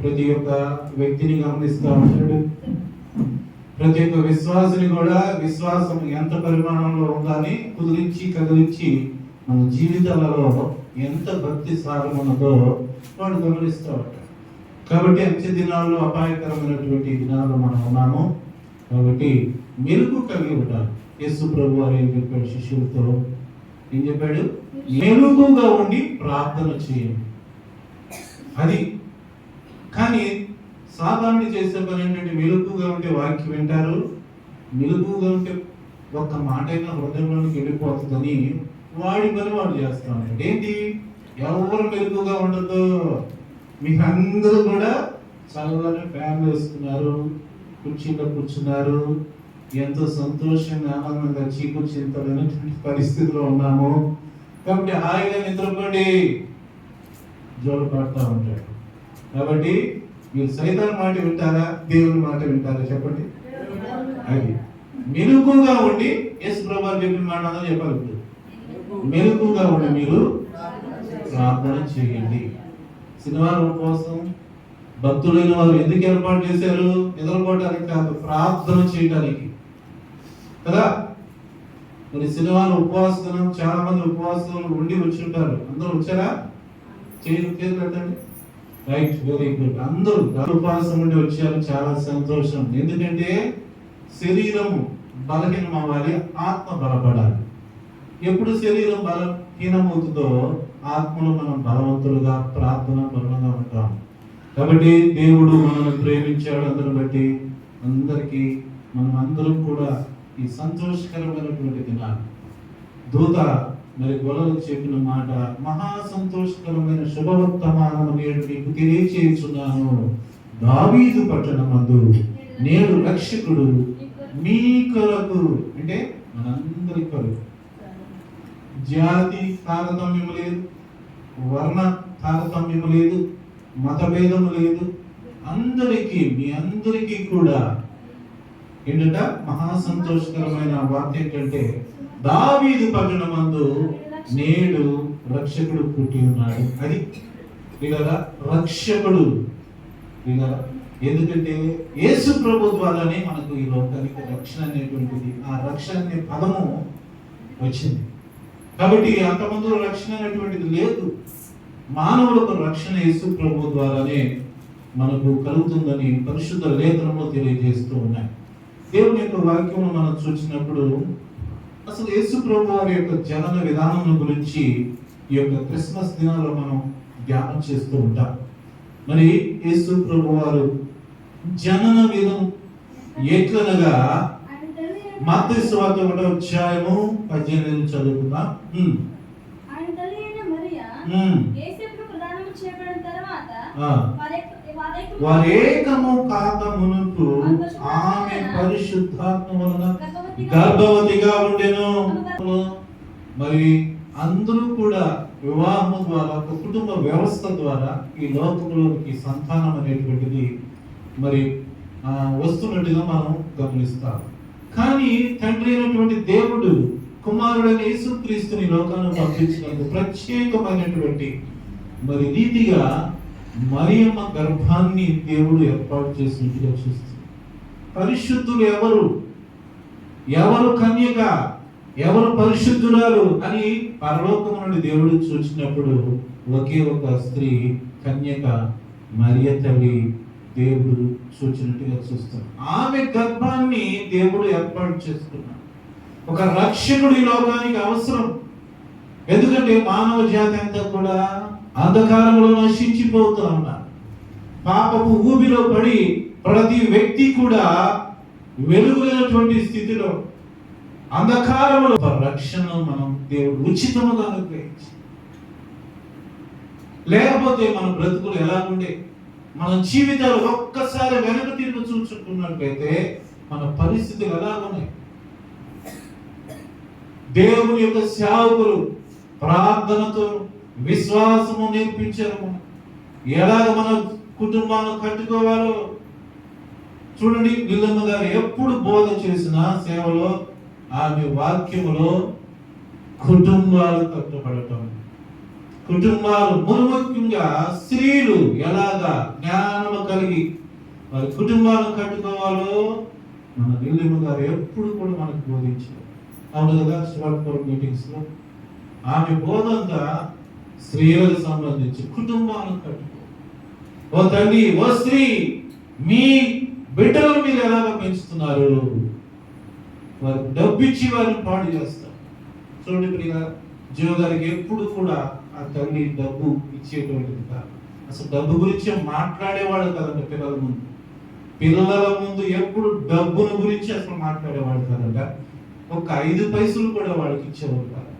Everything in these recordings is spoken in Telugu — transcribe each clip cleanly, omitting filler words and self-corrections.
ప్రతి ఒక్క వ్యక్తిని గమనిస్తూ ఉంటాడు. ప్రతి ఒక్క విశ్వాసిని కూడా విశ్వాసం ఎంత పరిమాణంలో ఉందని కుదిరించి కదిలించి మన జీవితాలలో ఎంత భక్తి సారం ఉన్నదో వాడు గమనిస్తూ ఉంటాడు. కాబట్టి అంత్య దినాల్లో అపాయకరమైనటువంటి దినాల్లో మనం ఉన్నాము. కాబట్టి మెలుగు కలిగి ఉండాలి. యేసు ప్రభు వారు ఏం చెప్పాడు శిష్యులతో? ఏం చెప్పాడు? మెలుగుగా ఉండి ప్రార్థన చేయండి. అది కానీ సాధారణ చేసే పని ఏంటంటే మెలుగుగా ఉంటే వాక్యం వింటారు, మెలుగుగా ఉంటే ఒక్క మాట అయినా హృదయంలోనికి వెళ్ళిపోతుందని వాడి పని వాడు చేస్తా ఉంటాడు. ఏంటి? ఎవరు మెలుగుగా ఉండదు, మీకు అందరూ కూడా చల్లగా ఫ్యాన్ వేసుకున్నారు, కుర్చీలో కూర్చున్నారు, ఎంతో సంతోషంగా ఆనందంగా చీకూర్చింతలైనటువంటి పరిస్థితిలో ఉన్నాము. కాబట్టి హాయిగా నిద్రపోండి జోలు పడుతూ ఉంటాడు. కాబట్టి మీరు సైతాన్ మాట వింటారా, దేవుని మాట వింటారా? చెప్పండి. అది మెలుగుగా ఉండి యేసు ప్రభువు చెప్పిన మాట అందరూ చెప్పాలి. మెలుగుగా ఉండి మీరు ప్రార్థన చేయండి. శనివారం కోసం భక్తులైన వారు ఎందుకు ఏర్పాటు చేశారు? నిద్రపోవడానికి కాదు, ప్రార్థన చేయడానికి కదా. మరి శనివారం ఉపవాసం, చాలా మంది ఉపవాసాలు ఉండి వచ్చి ఉంటారు. అందరూ వచ్చారా? పేరు పెట్టండి. Right, very good. అందరూ ఉపవాసం ఉండి వచ్చారు, చాలా సంతోషం. ఎందుకంటే శరీరం బలహీనం అవ్వాలి, ఆత్మ బలపడాలి. ఎప్పుడు శరీరం బలహీనమవుతుందో ఆత్మలో మనం బలవంతులుగా ప్రార్థన బలంగా ఉంటాం. కాబట్టి దేవుడు మనల్ని ప్రేమించాడు. అందరిని బట్టి అందరికీ మనం అందరం కూడా ఈ సంతోషకరమైనటువంటి దినాలు దూత మరి గొల్లలకు చెప్పిన మాట, మహా సంతోషకరమైన శుభవర్తమానము నేడు నీకు తెలియచేయుచున్నాను. దావీదు పట్టణమందు నేడు రక్షకుడు మీ కొరకు, అంటే మనందరి కొరకు. జాతి తారతమ్యము లేదు, వర్ణ తారతమ్యము లేదు, మతభేదము లేదు. అందరికీ, మీ అందరికీ కూడా ఏంటంట మహా సంతోషకరమైన వార్త ఏంటంటే దావీదు పట్టణమందు నేడు రక్షకుడు పుట్టి ఉన్నాడు. అది కదా రక్షకుడు. ఎందుకంటే యేసు ప్రభు ద్వారానే మనకు ఈ లోకానికి రక్షణ అనేటువంటిది, ఆ రక్షణ అనే పదము వచ్చింది. కాబట్టి అంతమంది రక్షణ అనేటువంటిది లేదు. మానవులకు రక్షణ యేసు ప్రభు ద్వారానే మనకు కలుగుతుందని పరిశుద్ధ లేఖనంలో తెలియజేస్తూ ఉన్నాయి. దేవుని యొక్క వాక్యం మనం చూసినప్పుడు అసలు యేసు ప్రభు వారి యొక్క జనన విధానం గురించి ఈ యొక్క క్రిస్మస్ దినాల్లో మనం ధ్యానం చేస్తూ ఉంటాం. మరి యేసు ప్రభు వారు జనన విధం ఎట్లనగా మత్తయి సువార్త 1వ అధ్యాయము 18 చదువుకుందాం. వారేకము కాక మునుపు ఆమె పరిశుద్ధాత్మ వలన గర్భవతిగా ఉండెను. మరి అందరూ కూడా వివాహం ద్వారా, ఒక కుటుంబ వ్యవస్థ ద్వారా ఈ లోకంలోకి సంతానం అనేటువంటిది మరి వస్తున్నట్టుగా మనం గమనిస్తాం. కానీ తండ్రి అయినటువంటి దేవుడు కుమారుడైన యేసుక్రీస్తుని లోకాన్ని పంపించినందుకు ప్రత్యేకమైనటువంటి మరి రీతిగా మరియమ్మ గర్భాన్ని దేవుడు ఏర్పాటు చేసినట్టుగా చూస్తుంది. పరిశుద్ధులు ఎవరు, ఎవరు కన్యక, ఎవరు పరిశుద్ధురాలు అని పరలోకము నుండి దేవుడు చూసినప్పుడు ఒకే ఒక స్త్రీ కన్యక మరియ తల్లి దేవుడు చూచినట్టుగా చూస్తాం. ఆమె గర్భాన్ని దేవుడు ఏర్పాటు చేసుకున్నాడు. ఒక రక్షకుడు ఈ లోకానికి అవసరం. ఎందుకంటే మానవ జాతి అంతా కూడా అంధకారంలో నశించిపోతూ ఉన్నారు. పాపపు ఊబిలో పడి ప్రతి వ్యక్తి కూడా వెలుగులేనటువంటి స్థితిలో అంధకారంలో రక్షణ మనం దేవుడు ఉచితముగా అనుగ్రహించి, లేకపోతే మన బ్రతుకులు ఎలా ఉండే, మన జీవితాలు ఒక్కసారి వెనక తిరిగి చూసుకున్నట్లయితే మన పరిస్థితులు ఎలా ఉన్నాయి. దేవుని యొక్క సేవకులు ప్రార్థనతో విశ్వాసము నేర్పించారు. ఎలాగ మన కుటుంబాన్ని కట్టుకోవాలో చూడండి. నిల్లమ్మ గారు ఎప్పుడు బోధ చేసిన సేవలో ఆమె వాక్యములో కుటుంబాలు కట్టుబడటం, కుటుంబాలు ముఖ్యంగా స్త్రీలు ఎలాగా జ్ఞానము కలిగి వారి కుటుంబాలను కట్టుకోవాలో మన విలియమ్ గారు ఎప్పుడు కూడా మనకు బోధించారు. అవును కదా, శివాపురం మీటింగ్స్ లో ఆమె బోధంతా స్త్రీలకు సంబంధించి కుటుంబాలను కట్టుకో. ఓ తండ్రి, ఓ స్త్రీ, మీ బిడ్డలను మీరు ఎలాగ పెంచుతున్నారు? వారు డబ్బు ఇచ్చి వారిని పాడు చేస్తారు. చూడండి ప్రియ, జీవ గారికి ఎప్పుడు కూడా ఆ తల్లి డబ్బు ఇచ్చేటువంటిది కాదు. అసలు డబ్బు గురించి మాట్లాడేవాడు కదంట. పిల్లల ముందు ఎప్పుడు డబ్బును గురించి అసలు మాట్లాడేవాడు కదంట. ఒక 5 పైసలు కూడా వాడికి ఇచ్చేవాడు కాదు.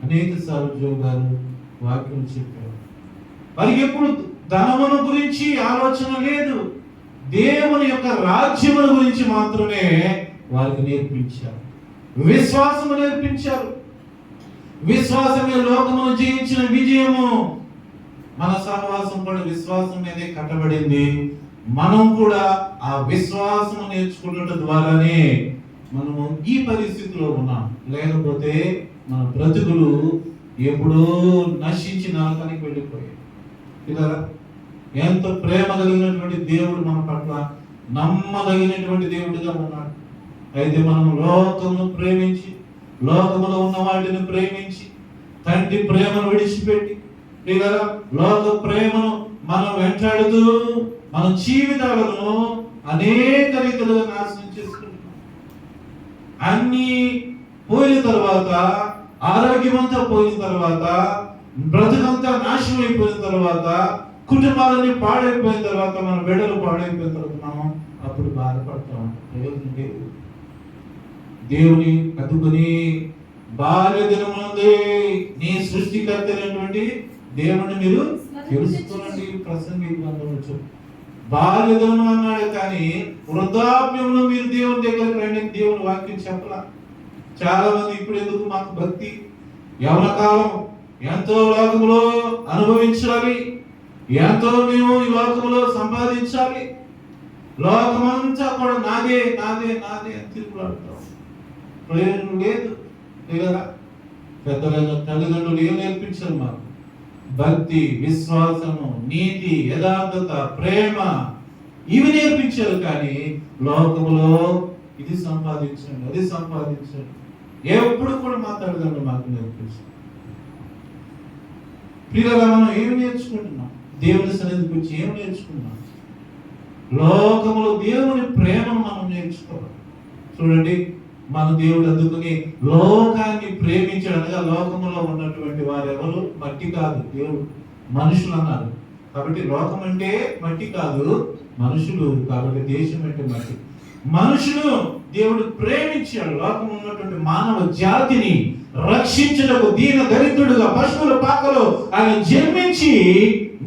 అనేక సార్లు జీవ గారు వాక్యం చెప్పారు. వారికి ఎప్పుడు ధనమును గురించి ఆలోచన లేదు. దేవుని యొక్క రాజ్యముల గురించి మాత్రమే వారికి నేర్పించారు. విశ్వాసము నేర్పించారు. విశ్వాసమే లోకమును జయించిన విజయము. మన సహవాసం కూడా విశ్వాసం మీదే కట్టబడింది. మనం కూడా ఆ విశ్వాసము నేర్చుకున్నట్టు ద్వారానే మనము ఈ పరిస్థితిలో ఉన్నాం. లేకపోతే మన బ్రతుకులు ఎప్పుడో నశించి నరకానికి వెళ్ళిపోయాయి. ఇలా ఎంత ప్రేమ కలిగినటువంటి దేవుడు మన పట్ల నమ్మదగినటువంటి దేవుడిగా ఉన్నాడు. అయితే మనం లోకమును ప్రేమించి, లోకములో ఉన్న వాటిని ప్రేమించి, తండ్రి ప్రేమను విడిచిపెట్టి, లేదా లోక ప్రేమను మనం వెంటాడుతూ మన జీవితాలను అనేక రీతిలుగా నాశనం చేసుకుంటున్నాం. అన్ని పోయిన తర్వాత, ఆరోగ్యమంతా పోయిన తర్వాత, బ్రతుకంతా నాశనం అయిపోయిన తర్వాత, కుటుంబాలన్నీ పాడైపోయిన తర్వాత, మన బిడ్డలు పాడైపోయిన తర్వాత మనం అప్పుడు బాధపడతాం. ప్రయోజనం లేదు. దేవుని కట్టుకుని బాల్య దినమునందే నీ సృష్టికర్త అయినటువంటి దేవుని మీరు తెలుసుకోండి. ప్రసంగి గ్రంథంలో బాల్య దినము అన్నాడు, కానీ వృద్ధాప్యంలో మీరు దేవుని దగ్గరికి రండి. దేవుని వాక్యం చెప్పలా. చాలా మంది ఇప్పుడు ఎందుకు మాకు భక్తి, యవన కాలం ఎంతో లోకములో అనుభవించాలి, ఎంతో మేము ఈ లోకములో సంపాదించాలి, లోకమంతా కూడా నాదే నాదే నాదే అని తిరుగులాడుతాం. ప్రయోజనం లేదు. లేదా పెద్దలైన తల్లిదండ్రులు ఏం నేర్పించారు మాకు? భక్తి, విశ్వాసము, నీతి, యథార్థత, ప్రేమ, ఇవి నేర్పించారు. కానీ లోకములో ఇది సంపాదించండి, అది సంపాదించండి ఎప్పుడు కూడా మా తల్లిదండ్రులు మాకు నేర్పించారు. ప్రియులారా, మనం ఏం నేర్చుకుంటున్నాం? దేవుని సన్నిధి గురించి ఏం నేర్చుకున్నాం? లోకములో దేవుని ప్రేమను మనం నేర్చుకోవాలి. చూడండి, మన దేవుడు అందుకుని లోకాన్ని ప్రేమించాడు. అనగా లోకములో ఉన్నటువంటి వారు ఎవరు? మట్టి కాదు, దేవుడు మనుషులు అన్నారు. కాబట్టి లోకం అంటే మట్టి కాదు, మనుషులు. కాబట్టి దేశం అంటే మట్టి. మనుషులు దేవుడు ప్రేమించాడు. లోకం ఉన్నటువంటి మానవ జాతిని రక్షించడానికి దీన దరిద్రుడుగా పశువుల పాకలో ఆయన జన్మించి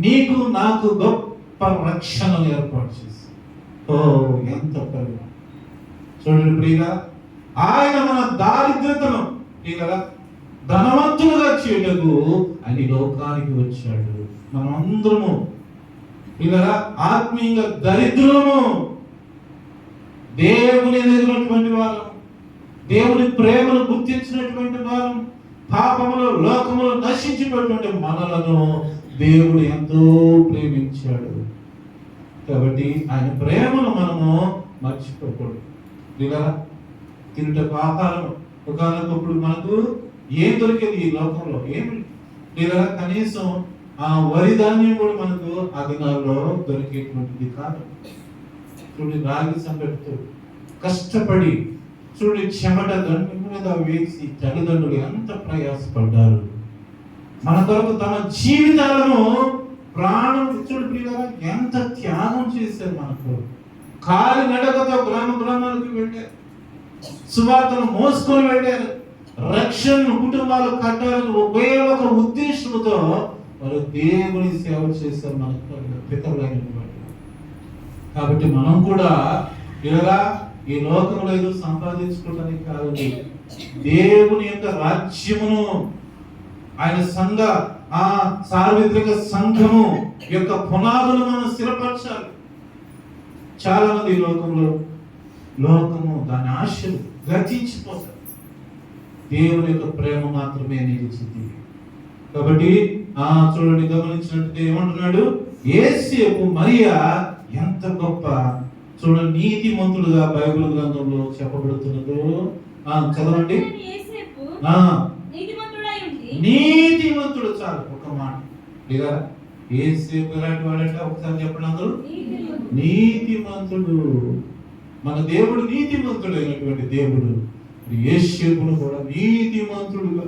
నీకు నాకు గొప్ప రక్షణను ఏర్పాటు చేసి, ఓ ఎంత ప్రేమ! చూడండి ప్రియుగా, ఆయన మన దారిద్రతను ధనవంతులుగా చేయటకు ఆయన లోకానికి వచ్చాడు. మనమందరము ఇలా ఆత్మీయంగా దరిద్రము, దేవుని ఎదిగినటువంటి వారు, దేవుని ప్రేమను గుర్తించినటువంటి వారు, పాపములో లోకములో నశించినటువంటి మనలను దేవుడు ఎంతో ప్రేమించాడు. కాబట్టి ఆయన ప్రేమను మనము మర్చిపోకూడదు. ఇలా తినటకు ఆహారం ఒకనొకప్పుడు మనకు ఏం దొరికేది ఈ లోకంలో? ఏమి లేదా కనీసం ఆ వరి ధాన్యం కూడా మనకు ఆ దినాల్లో దొరికేటువంటిది కాదు. చూడండి, రాగి సంగతితో కష్టపడి, చూడండి, చెమట దండు మీద వేసి తల్లిదండ్రులు ఎంత ప్రయాసపడ్డారు. మన కొరకు తమ జీవితాలను ప్రాణం, చూడండి ఎంత త్యాగం చేశారు. మనకు కాలి నడకతో గ్రామాలకు వెళ్ళారు, సువార్తను మోసుకొని వెళ్ళారు, రక్షణను కుటుంబాలు కట్టాలని ఒకే ఒక ఉద్దేశంతో వారు దేవుని సేవ చేశారు. మనకు పితరులైన. కాబట్టి మనం కూడా ఇలా ఈ లోకంలో ఏదో సంపాదించుకోవడానికి కాదు, దేవుని యొక్క రాజ్యమును, ఆయన సంఘ సార్వత్రిక సంఘము యొక్క పునాదులు మనం స్థిరపరచాలి. చాలా మంది లోకము దాని ఆశలు గతించిపోతారు. దేవుని యొక్క ప్రేమ మాత్రమే నిలిచింది. కాబట్టి చూడండి, గమనించినట్టు ఏమంటున్నాడు, యేసేపు మరియా ఎంత గొప్ప, చూడండి, నీతిమంతుడుగా బైబిల్ గ్రంథంలో చెప్పబడుతున్నదో. చదవండి. నీతిమంతుడు, చాలు ఒక మాట. లేదా యేసేపు ఎలాంటి వాడంటే ఒకసారి చెప్పండి అందరూ. నీతిమంతుడు. మన దేవుడు నీతిమంతుడు అయినటువంటి దేవుడు. యేసేపును కూడా నీతిమంతుడుగా